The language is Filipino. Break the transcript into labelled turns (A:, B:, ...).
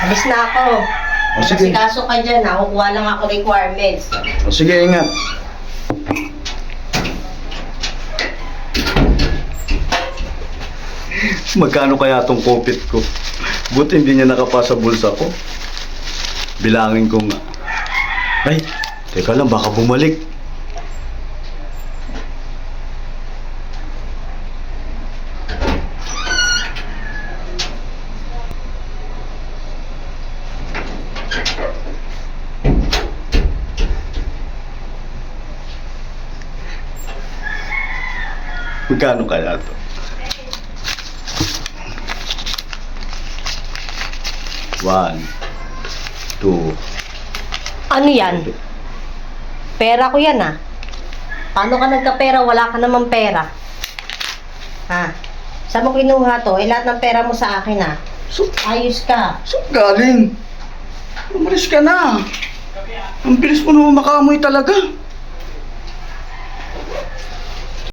A: Alis na ako.
B: O, sige.
A: Kasi kaso ka dyan, nakukuha lang ako requirements.
B: O, sige, ingat. Magkano kaya tong kopit ko? Buti hindi niya nakapasa bulsa ko. Bilangin ko nga. Ay, teka lang, baka bumalik. Magkano kaya to? One, two.
A: Ano yan? Pera ko yan ah. Paano ka nagkapera? Wala ka namang pera. Ha? Saan mo kinuha to? Lahat ng pera mo sa akin ah.
B: So,
A: Ayos ka.
B: galing? Umalis ka na. Ang bilis mo naman makaamoy talaga.